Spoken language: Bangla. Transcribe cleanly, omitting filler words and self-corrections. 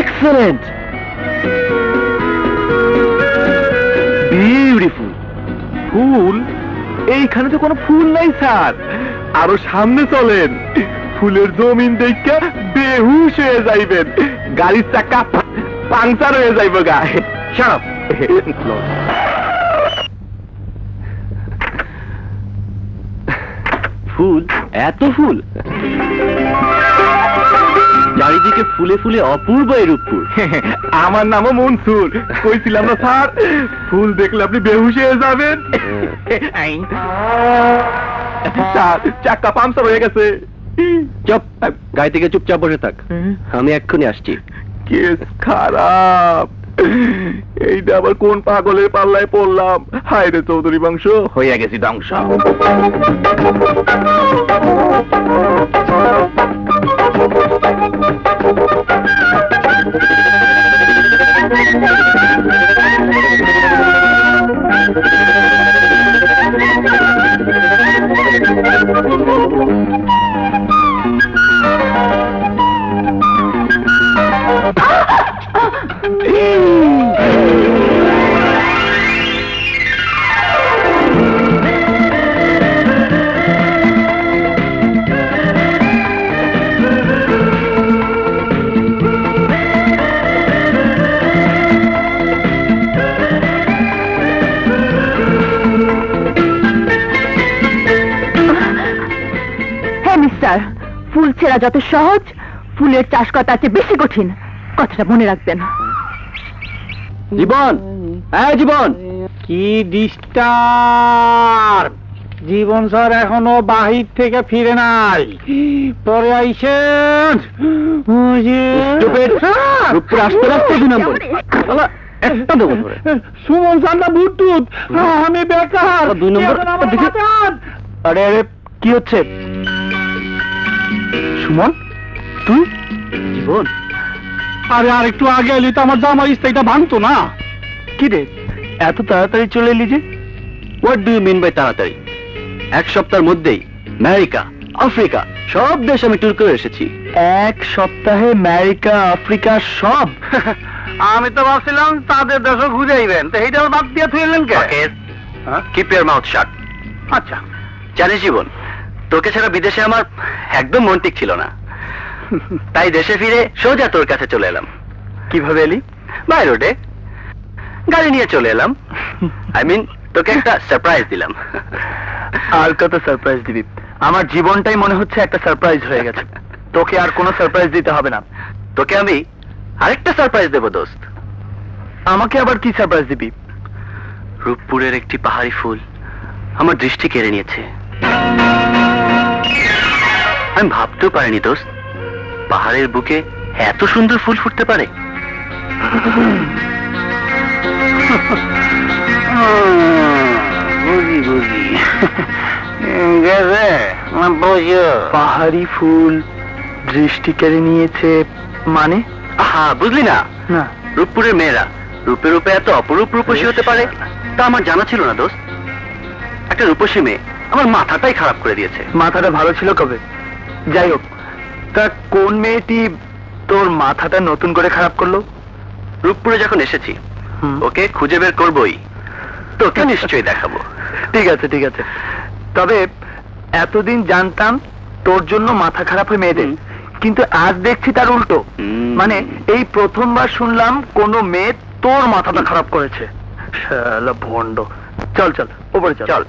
Excellent, beautiful. ফুল? এইখানে তো কোনো ফুল নাই স্যার, আরো সামনে চলেন, ফুলের জমিন দেখে বেহুশ হয়ে যাইবেন, গাড়ির চাকা পাংচার হয়ে যাইব গা। শাট ফুল, এত ফুল, চারিদিকে ফুলে ফুলে অপূর্ব এই রূপপুর। আমার নামও মনসুর, কইছিলাম না স্যার, ফুল দেখলে আপনি বেহুশ হয়ে যাবেন। স্যার চাক্কা পাংচার হয়ে গেছে। চুপ, গাড়ি থেকে চুপচাপ বসে থাক, আমি এক্ষুনি আসছি। কেস খারাপ, এইটা আবার কোন পাগলের পাল্লায় পড়লাম। হায় রে চৌধুরী বংশ, হইয়া গেছি ধ্বংস। ফুল ছেঁড়া যত সহজ, ফুলের চাষ করা তার চেয়ে বেশি কঠিন, কথাটা মনে রাখবেন। জীবন, হ্যাঁ জীবন, কি ডিস্টার্ব! জীবন স্যার এখনো বাহির থেকে ফিরে নাই, পরে আইসেন। আসতে আসতে 2 নম্বর একটা দেবো ধরে। সুমন সান্না বুটুত, আমি বেকার। 2 নম্বর। আরে আরে কি হচ্ছে? সুমন তুই? জীবন, আরে আর একটু আগে এলি তো আমার জামার স্থায়ীটা ভাঙতো না। কি রে এত তাড়াতাড়ি চলে এলি যে? What do you mean by তাড়াতাড়ি? 1 সপ্তাহের মধ্যেই আমেরিকা, আফ্রিকা সব দেশ আমি ট্যুর করে এসেছি। 1 সপ্তাহে আমেরিকা, আফ্রিকা সব? আমি তো ভাবছিলাম তাদের দেশও ঘুরে আইবেন, তো এইটা বাদ দিয়ে থইলেন কে? Keep your mouth shut. আচ্ছা, জানিস জীবন, তোকে ছাড়া বিদেশে আমার একদম মন ঠিক ছিল না, তাই দেশে ফিরে সোজা তোর কাছে চলে এলাম। কিভাবে এলি? বাই রোডে গাড়ি নিয়ে চলে এলাম। আই মিন তোকে একটা সারপ্রাইজ দিলাম। আর কত সারপ্রাইজ দিবি? আমার জীবনটাই মনে হচ্ছে একটা সারপ্রাইজ হয়ে গেছে। তোকে আর কোনো সারপ্রাইজ দিতে হবে না, তোকে আমি আরেকটা সারপ্রাইজ দেব দোস্ত। আমাকে আবার কি সারপ্রাইজ দিবি? রূপপুরের একটি পাহাড়ি ফুল আমার দৃষ্টি কেড়ে নিয়েছে। আমি ভাবতেও পারিনি দোস্ত, পাহাড়ের বুকে এত সুন্দর ফুল ফুটতে পারে। বুঝি বুঝি পাহাড়ি ফুল দৃষ্টি কেড়ে নিয়েছে মানে? হ্যাঁ, বুঝলি না? রূপপুরের মেয়েরা রূপে রূপে এত অপরূপ রূপসী হতে পারে তা আমার জানা ছিল না দোস্ত। একটা রূপসী মেয়ে আমার মাথাটাই খারাপ করে দিয়েছে। মাথাটা ভালো ছিল কবে? যাই হোক, তা কোন মেয়েটি তোর মাথাটা নতুন করে খারাপ করলো? রূপপুরে যখন এসেছি ওকে খুঁজে বের করবই, তোকে নিশ্চয়ই দেখাবো। ঠিক আছে ঠিক আছে, তবে এতদিন জানতাম তোর জন্য মাথা খারাপ হয়ে মেয়েদের, কিন্তু আজ দেখছি তার উল্টো। মানে এই প্রথমবার শুনলাম কোনো মেয়ে তোর মাথাটা খারাপ করেছে। শালা ভন্ড। চল চল, ওপরে চল।